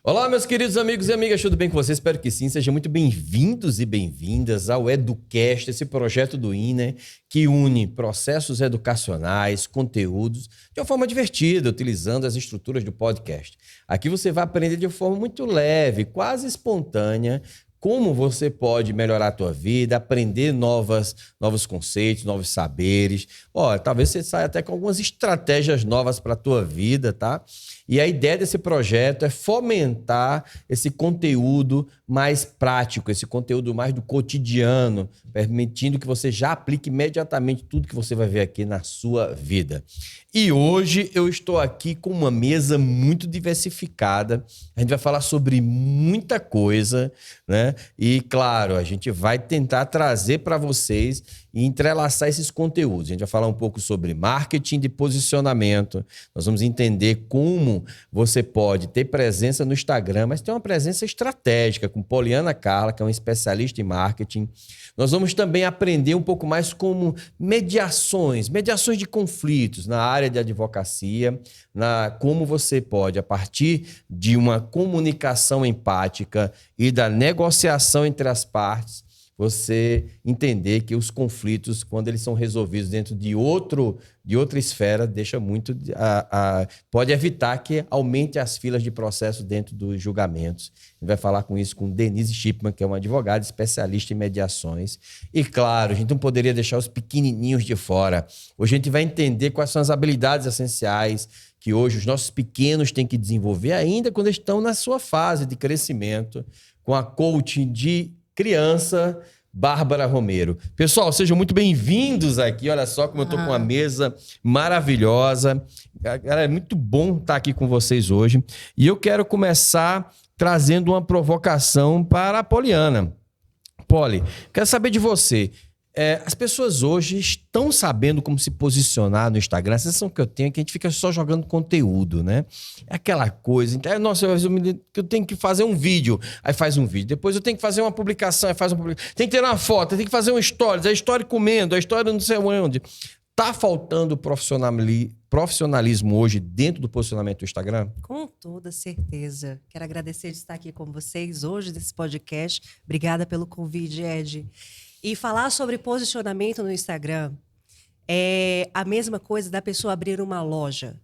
Olá, meus queridos amigos e amigas, tudo bem com vocês? Espero que sim. Sejam muito bem-vindos e bem-vindas ao EduCast, esse projeto do INE que une processos educacionais, conteúdos, de uma forma divertida, utilizando as estruturas do podcast. Aqui você vai aprender de uma forma muito leve, quase espontânea, como você pode melhorar a tua vida, aprender novos conceitos, novos saberes. Talvez você saia até com algumas estratégias novas para a tua vida, tá? E a ideia desse projeto é fomentar esse conteúdo mais prático, esse conteúdo mais do cotidiano, permitindo que você já aplique imediatamente tudo que você vai ver aqui na sua vida. E hoje eu estou aqui com uma mesa muito diversificada. A gente vai falar sobre muita coisa, né? E, claro, a gente vai tentar trazer para vocês e entrelaçar esses conteúdos. A gente vai falar um pouco sobre marketing de posicionamento. Nós vamos entender como você pode ter presença no Instagram, mas ter uma presença estratégica com Poliana Carla, que é uma especialista em marketing. Nós vamos também aprender um pouco mais como mediações de conflitos na área de advocacia, como você pode, a partir de uma comunicação empática e da negociação entre as partes, você entender que os conflitos, quando eles são resolvidos dentro de outra esfera, deixa muito pode evitar que aumente as filas de processo dentro dos julgamentos. A gente vai falar com isso com Denise Shipman, que é uma advogada especialista em mediações. E, claro, a gente não poderia deixar os pequenininhos de fora. Hoje a gente vai entender quais são as habilidades essenciais que hoje os nossos pequenos têm que desenvolver ainda quando estão na sua fase de crescimento, com a coaching de criança, Bárbara Romero. Pessoal, sejam muito bem-vindos aqui. Olha só como eu estou com uma mesa maravilhosa. Galera, é muito bom estar aqui com vocês hoje. E eu quero começar trazendo uma provocação para a Poliana. Poli, quero saber de você. As pessoas hoje estão sabendo como se posicionar no Instagram. A sensação que eu tenho é que a gente fica só jogando conteúdo, né? É aquela coisa. Nossa, eu tenho que fazer um vídeo. Aí faz um vídeo. Depois eu tenho que fazer uma publicação. Aí faz uma publicação. Tem que ter uma foto. Tem que fazer um stories. A história comendo. A história não sei onde. Tá faltando profissionalismo hoje dentro do posicionamento do Instagram? Com toda certeza. Quero agradecer de estar aqui com vocês hoje nesse podcast. Obrigada pelo convite, Ed. E falar sobre posicionamento no Instagram é a mesma coisa da pessoa abrir uma loja.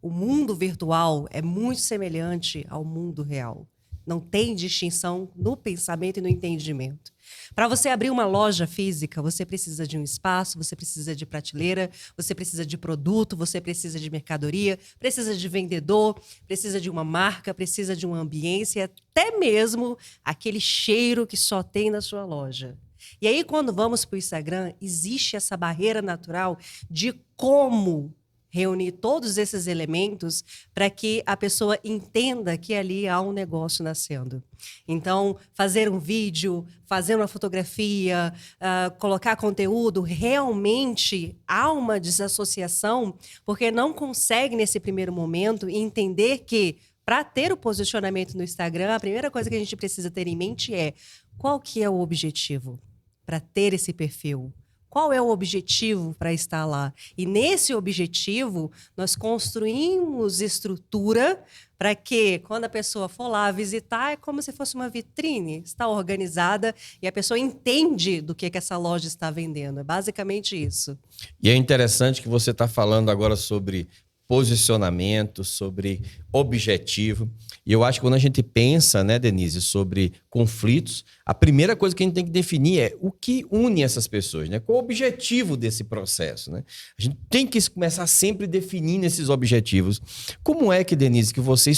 O mundo virtual é muito semelhante ao mundo real. Não tem distinção no pensamento e no entendimento. Para você abrir uma loja física, você precisa de um espaço, você precisa de prateleira, você precisa de produto, você precisa de mercadoria, precisa de vendedor, precisa de uma marca, precisa de uma ambiência, até mesmo aquele cheiro que só tem na sua loja. E aí, quando vamos para o Instagram, existe essa barreira natural de como reunir todos esses elementos para que a pessoa entenda que ali há um negócio nascendo. Então, fazer um vídeo, fazer uma fotografia, colocar conteúdo, realmente há uma desassociação, porque não consegue, nesse primeiro momento, entender que, para ter o posicionamento no Instagram, a primeira coisa que a gente precisa ter em mente é qual que é o objetivo para ter esse perfil. Qual é o objetivo para estar lá? E nesse objetivo, nós construímos estrutura para que, quando a pessoa for lá visitar, é como se fosse uma vitrine. Está organizada e a pessoa entende do que essa loja está vendendo. É basicamente isso. E é interessante que você está falando agora sobre posicionamento, sobre objetivo. E eu acho que quando a gente pensa, né, Denise, sobre conflitos, a primeira coisa que a gente tem que definir é o que une essas pessoas, né? Qual o objetivo desse processo, né? A gente tem que começar sempre definindo esses objetivos. Como é que, Denise, que você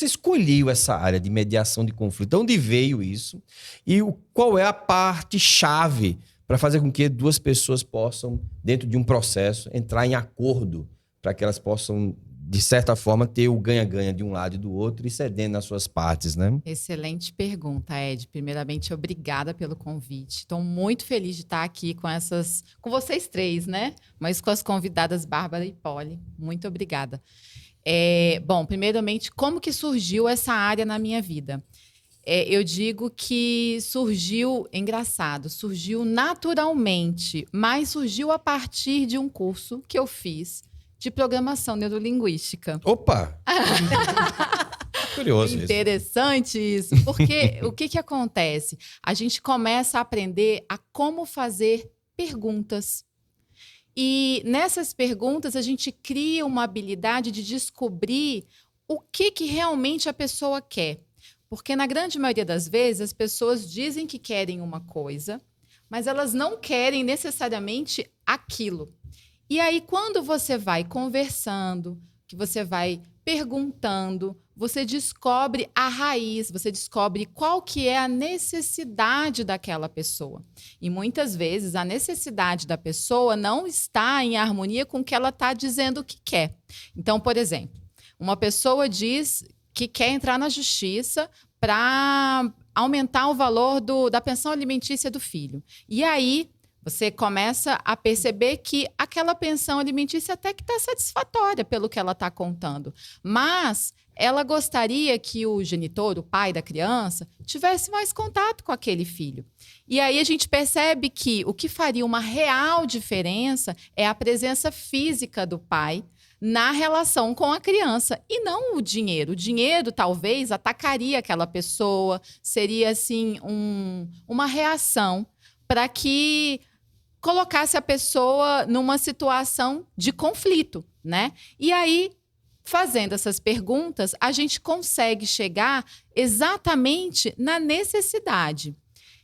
escolheu essa área de mediação de conflito? De onde veio isso? E qual é a parte-chave para fazer com que duas pessoas possam, dentro de um processo, entrar em acordo para que elas possam, de certa forma, ter o ganha-ganha de um lado e do outro e cedendo nas suas partes, né? Excelente pergunta, Ed. Primeiramente, obrigada pelo convite. Estou muito feliz de estar aqui com vocês três, né? Mas com as convidadas Bárbara e Poli. Muito obrigada. Bom, primeiramente, como que surgiu essa área na minha vida? Eu digo que surgiu naturalmente, mas surgiu a partir de um curso que eu fiz de programação neurolinguística. Opa! Curioso isso. Interessante isso, porque o que acontece? A gente começa a aprender a como fazer perguntas. E nessas perguntas a gente cria uma habilidade de descobrir o que realmente a pessoa quer. Porque na grande maioria das vezes as pessoas dizem que querem uma coisa, mas elas não querem necessariamente aquilo. E aí, quando você vai conversando, que você vai perguntando, você descobre a raiz, você descobre qual que é a necessidade daquela pessoa. E muitas vezes a necessidade da pessoa não está em harmonia com o que ela está dizendo que quer. Então, por exemplo, uma pessoa diz que quer entrar na justiça para aumentar o valor da pensão alimentícia do filho. E aí você começa a perceber que aquela pensão alimentícia até que está satisfatória pelo que ela está contando. Mas ela gostaria que o genitor, o pai da criança, tivesse mais contato com aquele filho. E aí a gente percebe que o que faria uma real diferença é a presença física do pai na relação com a criança e não o dinheiro. O dinheiro talvez atacaria aquela pessoa, seria assim uma reação para que colocasse a pessoa numa situação de conflito, né? E aí, fazendo essas perguntas, a gente consegue chegar exatamente na necessidade.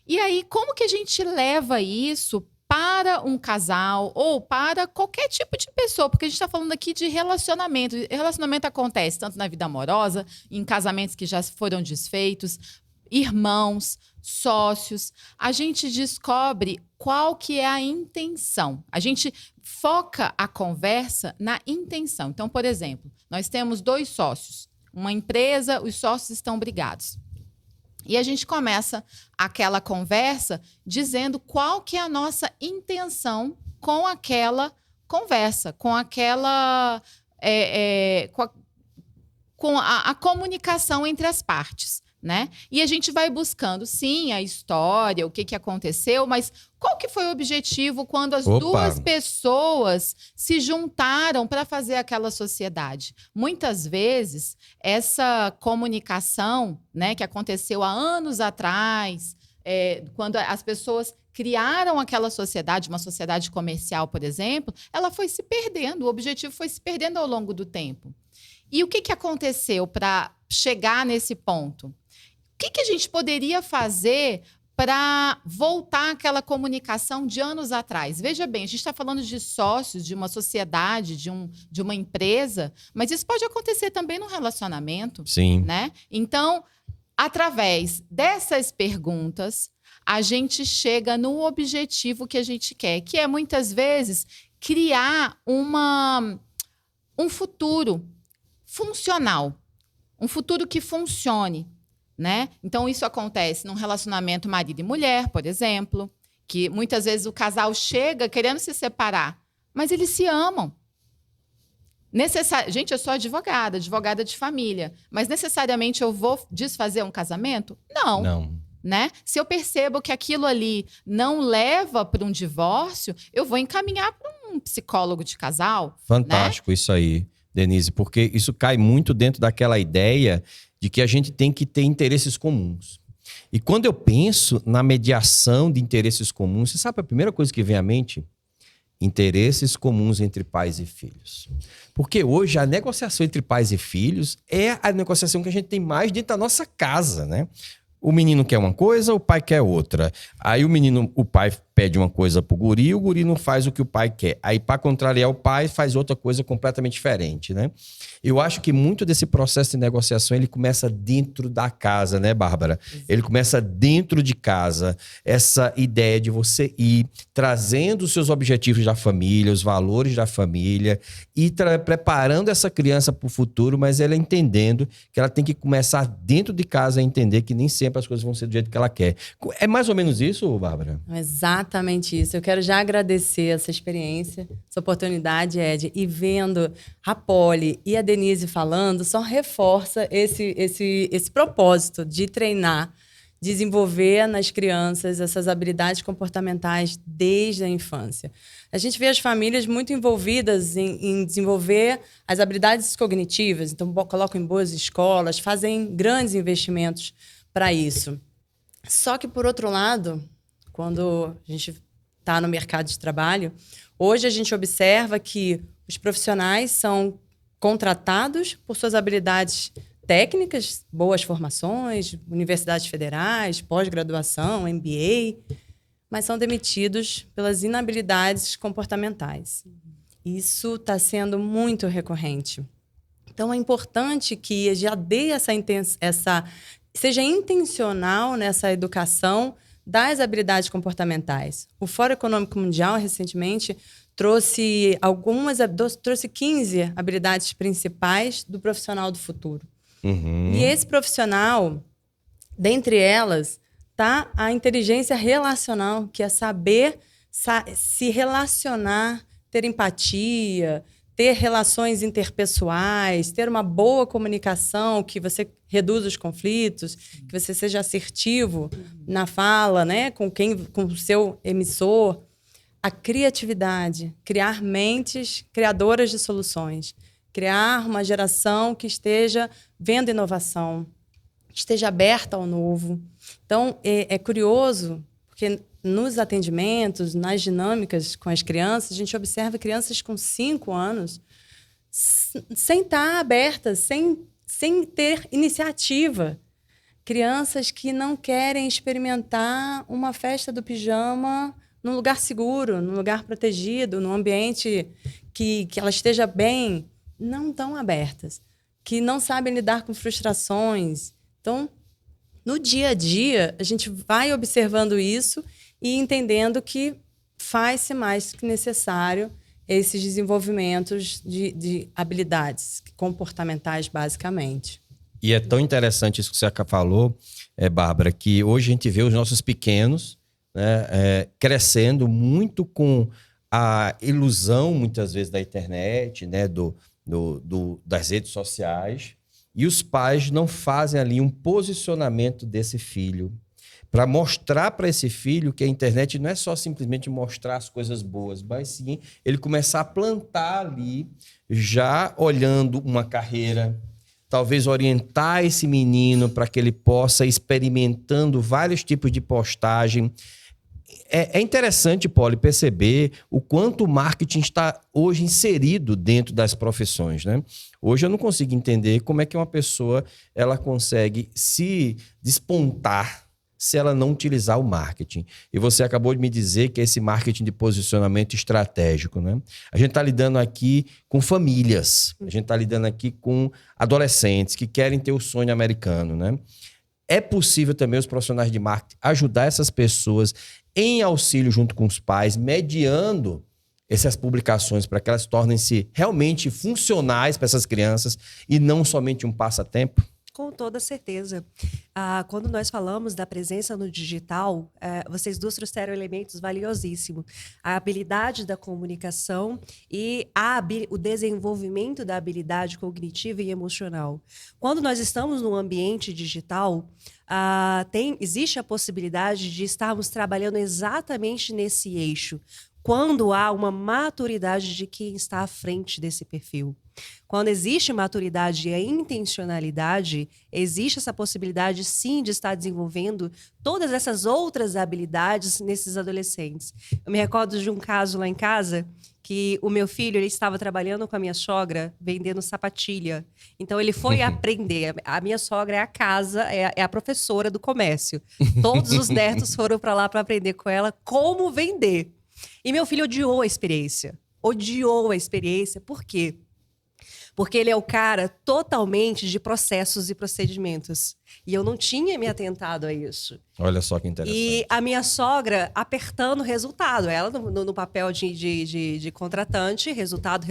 E aí, como que a gente leva isso para um casal ou para qualquer tipo de pessoa? Porque a gente está falando aqui de relacionamento. Relacionamento acontece tanto na vida amorosa, em casamentos que já foram desfeitos, irmãos, sócios. A gente descobre qual que é a intenção. A gente foca a conversa na intenção. Então, por exemplo, nós temos 2 sócios. Uma empresa, os sócios estão brigados. E a gente começa aquela conversa dizendo qual que é a nossa intenção com aquela conversa, com aquela com a comunicação entre as partes, né? E a gente vai buscando, sim, a história, o que aconteceu, mas qual que foi o objetivo quando as duas pessoas se juntaram para fazer aquela sociedade? Muitas vezes, essa comunicação, né, que aconteceu há anos atrás, quando as pessoas criaram aquela sociedade, uma sociedade comercial, por exemplo, ela foi se perdendo, o objetivo foi se perdendo ao longo do tempo. E o que aconteceu para chegar nesse ponto? O que a gente poderia fazer para voltar àquela comunicação de anos atrás? Veja bem, a gente está falando de sócios, de uma sociedade, de uma empresa, mas isso pode acontecer também no relacionamento. Sim. Né? Então, através dessas perguntas, a gente chega no objetivo que a gente quer, que é, muitas vezes, criar um futuro funcional, um futuro que funcione. Né? Então, isso acontece num relacionamento marido e mulher, por exemplo, que muitas vezes o casal chega querendo se separar, mas eles se amam. Gente, eu sou advogada de família, mas necessariamente eu vou desfazer um casamento? Não. Né? Se eu percebo que aquilo ali não leva para um divórcio, eu vou encaminhar para um psicólogo de casal. Fantástico, né? Isso aí, Denise, porque isso cai muito dentro daquela ideia de que a gente tem que ter interesses comuns. E quando eu penso na mediação de interesses comuns, você sabe a primeira coisa que vem à mente? Interesses comuns entre pais e filhos. Porque hoje a negociação entre pais e filhos é a negociação que a gente tem mais dentro da nossa casa, né? O menino quer uma coisa, o pai quer outra. Aí o pai pede uma coisa pro guri, o guri não faz o que o pai quer. Aí, para contrariar o pai, faz outra coisa completamente diferente, né? Eu acho que muito desse processo de negociação, ele começa dentro da casa, né, Bárbara? Ele começa dentro de casa. Essa ideia de você ir trazendo os seus objetivos da família, os valores da família, e preparando essa criança para o futuro, mas ela entendendo que ela tem que começar dentro de casa a entender que nem sempre as coisas vão ser do jeito que ela quer. É mais ou menos isso, Bárbara? Exatamente isso. Eu quero já agradecer essa experiência, essa oportunidade, Ed, e vendo a Poli e a Denise falando, só reforça esse propósito de treinar, desenvolver nas crianças essas habilidades comportamentais desde a infância. A gente vê as famílias muito envolvidas em desenvolver as habilidades cognitivas, então colocam em boas escolas, fazem grandes investimentos para isso. Só que, por outro lado, quando a gente está no mercado de trabalho, hoje a gente observa que os profissionais são contratados por suas habilidades técnicas, boas formações, universidades federais, pós-graduação, MBA, mas são demitidos pelas inabilidades comportamentais. Isso está sendo muito recorrente. Então, é importante que já dê seja intencional nessa educação das habilidades comportamentais. O Fórum Econômico Mundial, recentemente, trouxe 15 habilidades principais do profissional do futuro. E esse profissional, dentre elas, está a inteligência relacional, que é saber se relacionar, ter empatia, ter relações interpessoais, ter uma boa comunicação, que você reduz os conflitos, que você seja assertivo na fala, né, com o seu emissor. A criatividade, criar mentes criadoras de soluções, criar uma geração que esteja vendo inovação, que esteja aberta ao novo. Então, é curioso, porque nos atendimentos, nas dinâmicas com as crianças, a gente observa crianças com 5 anos sem estar abertas, sem ter iniciativa. Crianças que não querem experimentar uma festa do pijama num lugar seguro, num lugar protegido, num ambiente que ela esteja bem, não estão abertas, que não sabem lidar com frustrações. Então, no dia a dia, a gente vai observando isso e entendendo que faz-se mais que necessário esses desenvolvimentos de habilidades comportamentais, basicamente. E é tão interessante isso que você falou, Bárbara, que hoje a gente vê os nossos pequenos, né, crescendo muito com a ilusão, muitas vezes, da internet, né, das redes sociais, e os pais não fazem ali um posicionamento desse filho para mostrar para esse filho que a internet não é só simplesmente mostrar as coisas boas, mas sim ele começar a plantar ali, já olhando uma carreira, talvez orientar esse menino para que ele possa ir experimentando vários tipos de postagem. É interessante, Polly, perceber o quanto o marketing está hoje inserido dentro das profissões, né? Hoje eu não consigo entender como é que uma pessoa ela consegue se despontar se ela não utilizar o marketing. E você acabou de me dizer que é esse marketing de posicionamento estratégico, né? A gente está lidando aqui com famílias, a gente está lidando aqui com adolescentes que querem ter o sonho americano, né? É possível também os profissionais de marketing ajudar essas pessoas em auxílio junto com os pais, mediando essas publicações para que elas tornem-se realmente funcionais para essas crianças e não somente um passatempo? Com toda certeza. Quando nós falamos da presença no digital, vocês duas trouxeram elementos valiosíssimos. A habilidade da comunicação e o desenvolvimento da habilidade cognitiva e emocional. Quando nós estamos num ambiente digital, existe a possibilidade de estarmos trabalhando exatamente nesse eixo, quando há uma maturidade de quem está à frente desse perfil. Quando existe maturidade e a intencionalidade, existe essa possibilidade, sim, de estar desenvolvendo todas essas outras habilidades nesses adolescentes. Eu me recordo de um caso lá em casa, que o meu filho ele estava trabalhando com a minha sogra, vendendo sapatilha. Então, ele foi aprender. A minha sogra é a casa, é a professora do comércio. Todos os netos foram para lá para aprender com ela como vender. E meu filho odiou a experiência. Odiou a experiência. Por quê? Porque ele é o cara totalmente de processos e procedimentos. E eu não tinha me atentado a isso. Olha só que interessante. E a minha sogra apertando o resultado. Ela no papel de contratante, resultado.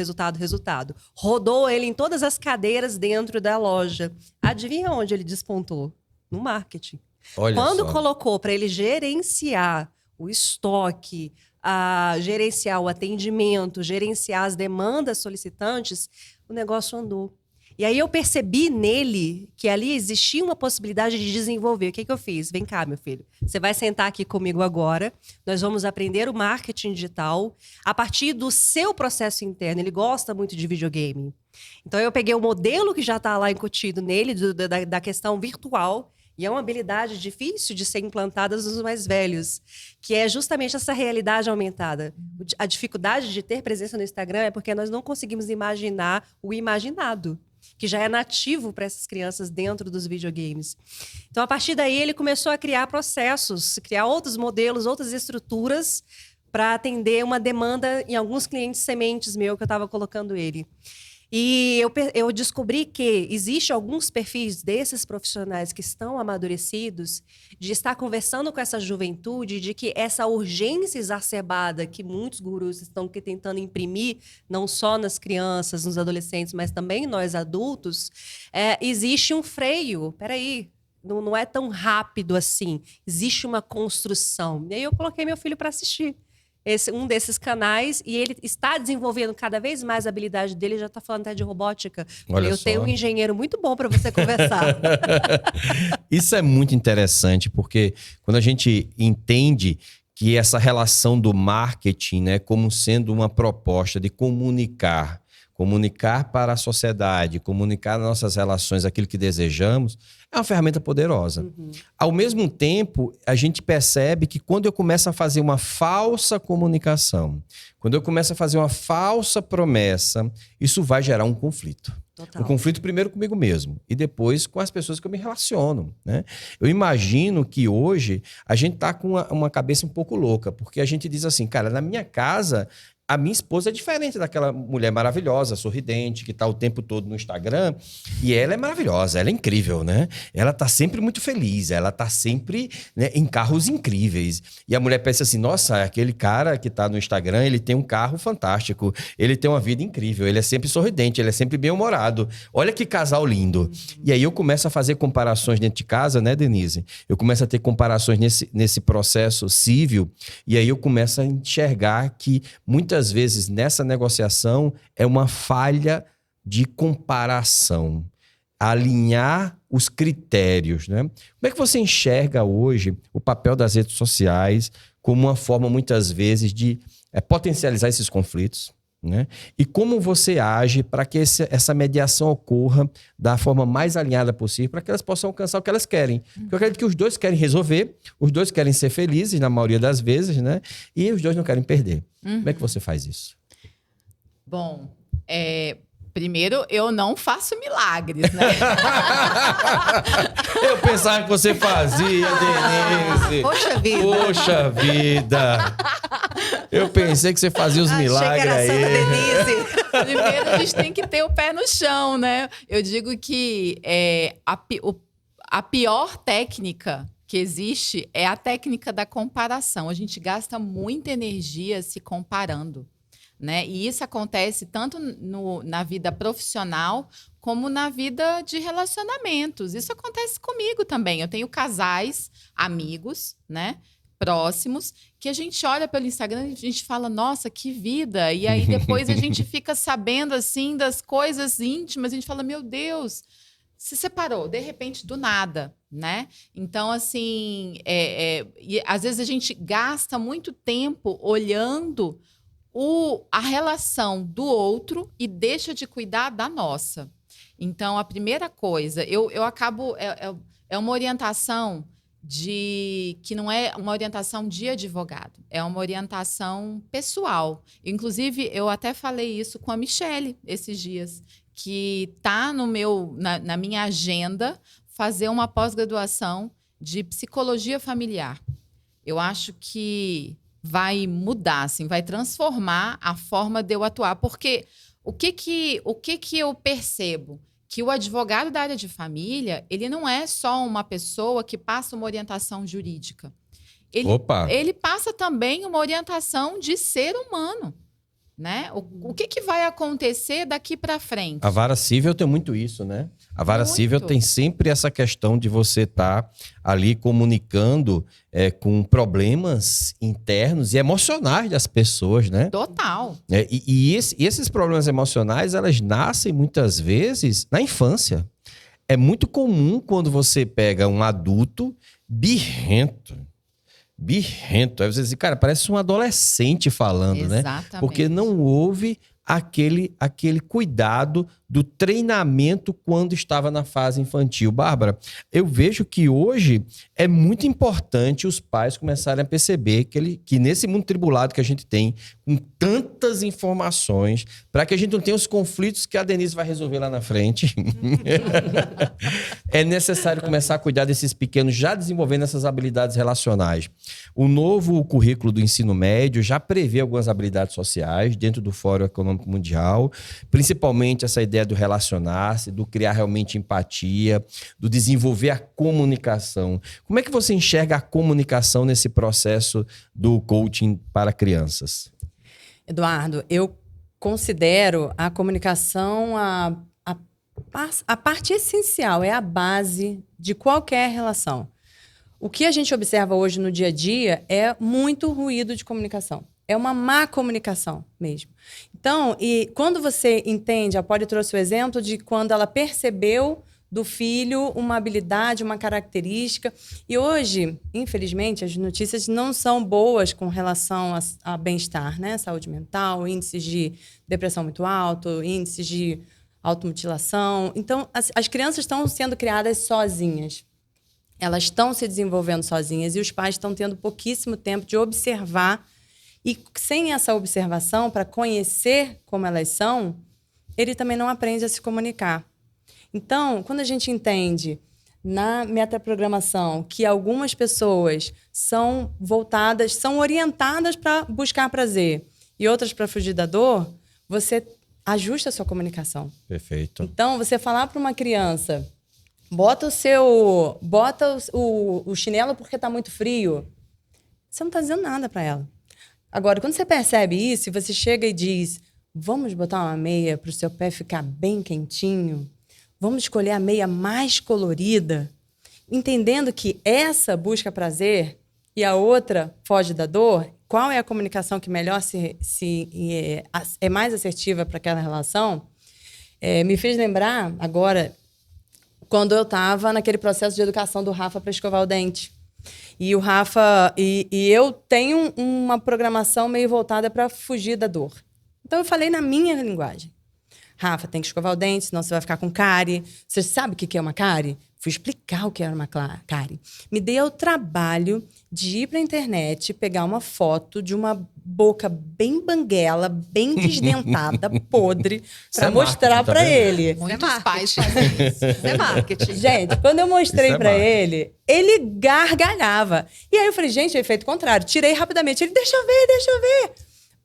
Rodou ele em todas as cadeiras dentro da loja. Adivinha onde ele despontou? No marketing. Olha Quando só. colocou para ele gerenciar o estoque, gerenciar o atendimento, gerenciar as demandas solicitantes, o negócio andou. E aí eu percebi nele que ali existia uma possibilidade de desenvolver. O que eu fiz? Vem cá, meu filho. Você vai sentar aqui comigo agora. Nós vamos aprender o marketing digital a partir do seu processo interno. Ele gosta muito de videogame. Então eu peguei o modelo que já está lá incutido nele, da questão virtual, e é uma habilidade difícil de ser implantada nos mais velhos, que é justamente essa realidade aumentada. A dificuldade de ter presença no Instagram é porque nós não conseguimos imaginar o imaginado, que já é nativo para essas crianças dentro dos videogames. Então, a partir daí, ele começou a criar processos, criar outros modelos, outras estruturas para atender uma demanda em alguns clientes sementes meu que eu estava colocando ele. E eu descobri que existe alguns perfis desses profissionais que estão amadurecidos de estar conversando com essa juventude, de que essa urgência exacerbada que muitos gurus estão tentando imprimir, não só nas crianças, nos adolescentes, mas também nós adultos, existe um freio. Peraí, não é tão rápido assim. Existe uma construção. E aí eu coloquei meu filho para assistir um desses canais, e ele está desenvolvendo cada vez mais a habilidade dele, já está falando até de robótica. Eu tenho um engenheiro muito bom para você conversar. Isso é muito interessante, porque quando a gente entende que essa relação do marketing, né, como sendo uma proposta de comunicar para a sociedade, comunicar nas nossas relações aquilo que desejamos, é uma ferramenta poderosa. Ao mesmo tempo, a gente percebe que quando eu começo a fazer uma falsa comunicação, quando eu começo a fazer uma falsa promessa, isso vai gerar um conflito. Total. Um conflito primeiro comigo mesmo e depois com as pessoas que eu me relaciono, né? Eu imagino que hoje a gente está com uma cabeça um pouco louca, porque a gente diz assim, cara, na minha casa a minha esposa é diferente daquela mulher maravilhosa, sorridente, que está o tempo todo no Instagram. E ela é maravilhosa, ela é incrível, né? Ela está sempre muito feliz, ela está sempre, né, em carros incríveis. E a mulher pensa assim, nossa, aquele cara que está no Instagram, ele tem um carro fantástico, ele tem uma vida incrível, ele é sempre sorridente, ele é sempre bem-humorado. Olha que casal lindo. E aí eu começo a fazer comparações dentro de casa, né, Denise? Eu começo a ter comparações nesse processo civil, e aí eu começo a enxergar que muitas vezes nessa negociação é uma falha de comparação, alinhar os critérios, né? Como é que você enxerga hoje o papel das redes sociais como uma forma muitas vezes de potencializar esses conflitos, né? E como você age para que essa mediação ocorra da forma mais alinhada possível para que elas possam alcançar o que elas querem? Porque eu acredito que os dois querem resolver, os dois querem ser felizes na maioria das vezes, né? E os dois não querem perder. Como é que você faz isso? Bom, primeiro, eu não faço milagres, né? Eu pensava que você fazia, Denise. Poxa vida. Poxa vida. Eu pensei que você fazia os milagres aí. Denise. Primeiro, a gente tem que ter o pé no chão, né? Eu digo que a pior técnica que existe é a técnica da comparação. A gente gasta muita energia se comparando, né? E isso acontece tanto na vida profissional como na vida de relacionamentos. Isso acontece comigo também. Eu tenho casais, amigos, né, próximos, que a gente olha pelo Instagram e a gente fala, nossa, que vida! E aí depois a gente fica sabendo, assim, das coisas íntimas, a gente fala, meu Deus, se separou, de repente, do nada, né? Então, assim, e às vezes a gente gasta muito tempo olhando a relação do outro e deixa de cuidar da nossa. Então, a primeira coisa, eu acabo... É uma orientação que não é uma orientação de advogado, é uma orientação pessoal. Inclusive, eu até falei isso com a Michele esses dias, que está na minha agenda fazer uma pós-graduação de psicologia familiar. Eu acho que vai mudar, assim, vai transformar a forma de eu atuar. Porque o que eu percebo? Que o advogado da área de família, ele não é só uma pessoa que passa uma orientação jurídica. Ele passa também uma orientação de ser humano, né? O que vai acontecer daqui para frente? A vara civil tem muito isso, né? A vara Muito. civil tem sempre essa questão de você estar ali comunicando com problemas internos e emocionais das pessoas, né? Total. Esses problemas emocionais, elas nascem muitas vezes na infância. É muito comum quando você pega um adulto birrento. Aí você diz, cara, parece um adolescente falando, né? Exatamente. Porque não houve aquele cuidado do treinamento quando estava na fase infantil. Bárbara, eu vejo que hoje é muito importante os pais começarem a perceber que nesse mundo tribulado que a gente tem, com tantas informações, para que a gente não tenha os conflitos que a Denise vai resolver lá na frente, é necessário começar a cuidar desses pequenos, já desenvolvendo essas habilidades relacionais. O novo currículo do ensino médio já prevê algumas habilidades sociais dentro do Fórum Econômico Mundial, principalmente essa ideia do relacionar-se, do criar realmente empatia, do desenvolver a comunicação. Como é que você enxerga a comunicação nesse processo do coaching para crianças? Eduardo, eu considero a comunicação a parte essencial, é a base de qualquer relação. O que a gente observa hoje no dia a dia é muito ruído de comunicação. É uma má comunicação mesmo. Então, e quando você entende, a Polly trouxe o exemplo de quando ela percebeu do filho uma habilidade, uma característica. E hoje, infelizmente, as notícias não são boas com relação a bem-estar, né? Saúde mental, índices de depressão muito alto, índices de automutilação. Então, as crianças estão sendo criadas sozinhas. Elas estão se desenvolvendo sozinhas e os pais estão tendo pouquíssimo tempo de observar. E sem essa observação, para conhecer como elas são, ele também não aprende a se comunicar. Então, quando a gente entende na metaprogramação que algumas pessoas são orientadas para buscar prazer e outras para fugir da dor, você ajusta a sua comunicação. Perfeito. Então, você falar para uma criança, bota o chinelo porque está muito frio, você não está dizendo nada para ela. Agora, quando você percebe isso, e você chega e diz, vamos botar uma meia para o seu pé ficar bem quentinho, vamos escolher a meia mais colorida, entendendo que essa busca prazer e a outra foge da dor, qual é a comunicação que melhor é mais assertiva para aquela relação, me fez lembrar agora, quando eu estava naquele processo de educação do Rafa para escovar o dente. E o Rafa e eu tenho uma programação meio voltada para fugir da dor. Então eu falei na minha linguagem. Rafa, tem que escovar o dente, senão você vai ficar com cárie. Você sabe o que é uma cárie? Fui explicar o que era uma cárie. Me dei ao trabalho de ir para a internet, pegar uma foto de uma boca bem banguela, bem desdentada, podre, para mostrar para ele. Muitos pais fazem isso. Isso é marketing. Gente, quando eu mostrei para ele, ele gargalhava. E aí eu falei, gente, é efeito contrário. Tirei rapidamente. Ele, deixa eu ver.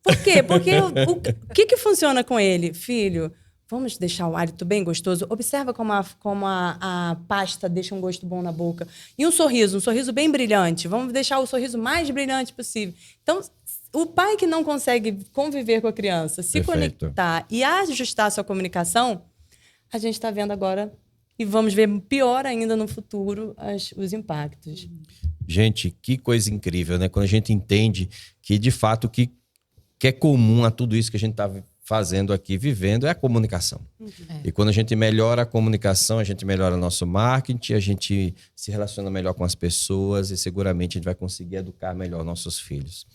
Por quê? Porque o que funciona com ele? Filho, vamos deixar o hálito bem gostoso. Observa como a pasta deixa um gosto bom na boca. E um sorriso bem brilhante. Vamos deixar o sorriso mais brilhante possível. Então, o pai que não consegue conviver com a criança, se conectar e ajustar a sua comunicação, a gente está vendo agora, e vamos ver pior ainda no futuro, os impactos. Gente, que coisa incrível, né? Quando a gente entende que, de fato, o que é comum a tudo isso que a gente está fazendo aqui, vivendo, é a comunicação. E quando a gente melhora a comunicação, a gente melhora nosso marketing, a gente se relaciona melhor com as pessoas e seguramente a gente vai conseguir educar melhor nossos filhos.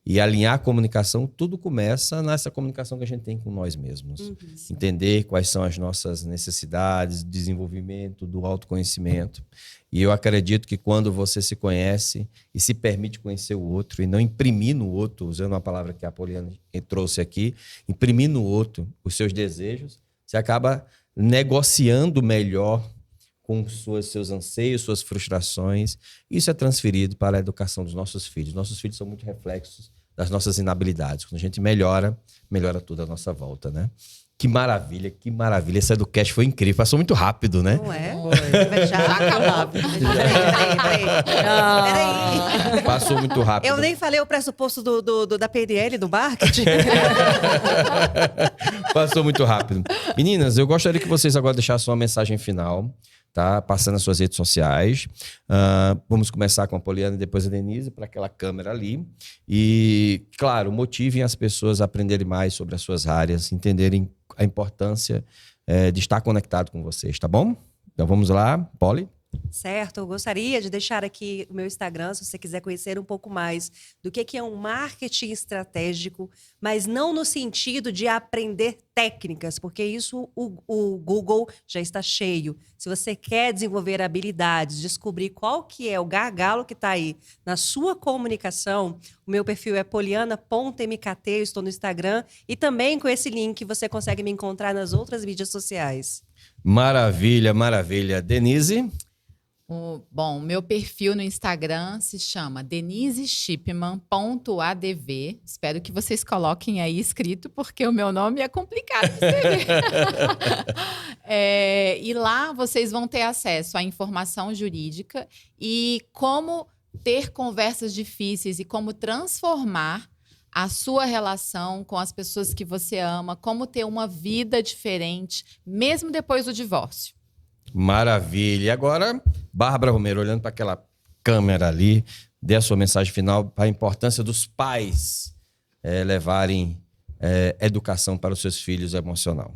E alinhar a comunicação, tudo começa nessa comunicação que a gente tem com nós mesmos. Entender quais são as nossas necessidades, desenvolvimento, do autoconhecimento. E eu acredito que quando você se conhece e se permite conhecer o outro e não imprimir no outro, usando uma palavra que a Poliana trouxe aqui, imprimir no outro os seus desejos, você acaba negociando melhor com seus anseios, suas frustrações. Isso é transferido para a educação dos nossos filhos. Nossos filhos são muito reflexos das nossas inabilidades. Quando a gente melhora tudo à nossa volta, né? Que maravilha, que maravilha. Essa EduCast foi incrível. Passou muito rápido, né? Não é? Já acabou. Peraí. Passou muito rápido. Eu nem falei o pressuposto da PNL, do marketing. Passou muito rápido. Meninas, eu gostaria que vocês agora deixassem uma mensagem final, tá? Passando nas suas redes sociais. Vamos começar com a Poliana e depois a Denise, para aquela câmera ali. E, claro, motivem as pessoas a aprenderem mais sobre as suas áreas, entenderem a importância de estar conectado com vocês, tá bom? Então vamos lá, Poli. Certo, eu gostaria de deixar aqui o meu Instagram, se você quiser conhecer um pouco mais do que é um marketing estratégico, mas não no sentido de aprender técnicas, porque isso o Google já está cheio. Se você quer desenvolver habilidades, descobrir qual que é o gargalo que está aí na sua comunicação, o meu perfil é poliana.mkt, eu estou no Instagram, e também com esse link você consegue me encontrar nas outras mídias sociais. Maravilha, maravilha. Denise? Bom, meu perfil no Instagram se chama deniseshipman.adv. Espero que vocês coloquem aí escrito, porque o meu nome é complicado de escrever. E lá vocês vão ter acesso à informação jurídica e como ter conversas difíceis e como transformar a sua relação com as pessoas que você ama, como ter uma vida diferente, mesmo depois do divórcio. Maravilha. E agora, Bárbara Romero, olhando para aquela câmera ali, dê a sua mensagem final para a importância dos pais levarem educação para os seus filhos emocional.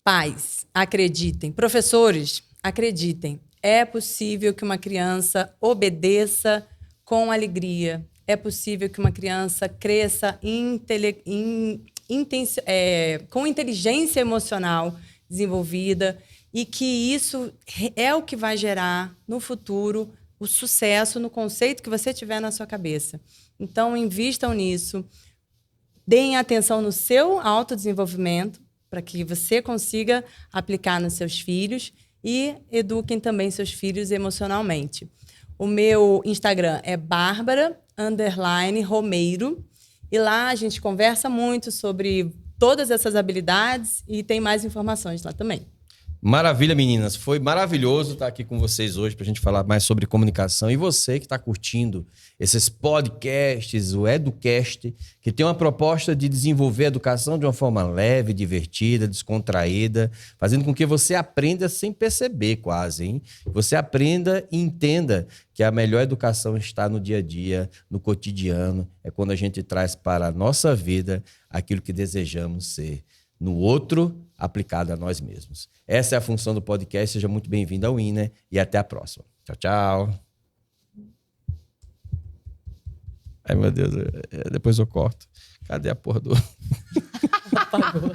Pais, acreditem. Professores, acreditem. É possível que uma criança obedeça com alegria. É possível que uma criança cresça com inteligência emocional desenvolvida e que isso é o que vai gerar, no futuro, o sucesso no conceito que você tiver na sua cabeça. Então, invistam nisso. Deem atenção no seu autodesenvolvimento para que você consiga aplicar nos seus filhos e eduquem também seus filhos emocionalmente. O meu Instagram é Bárbara_Romeiro e lá a gente conversa muito sobre todas essas habilidades e tem mais informações lá também. Maravilha, meninas. Foi maravilhoso estar aqui com vocês hoje para a gente falar mais sobre comunicação. E você que está curtindo esses podcasts, o EduCast, que tem uma proposta de desenvolver a educação de uma forma leve, divertida, descontraída, fazendo com que você aprenda sem perceber quase, hein? Você aprenda e entenda que a melhor educação está no dia a dia, no cotidiano. É quando a gente traz para a nossa vida aquilo que desejamos ser no outro, aplicado a nós mesmos. Essa é a função do podcast. Seja muito bem-vindo ao INE e até a próxima. Tchau, tchau. Ai, meu Deus, depois eu corto. Cadê a porra do... Apagou.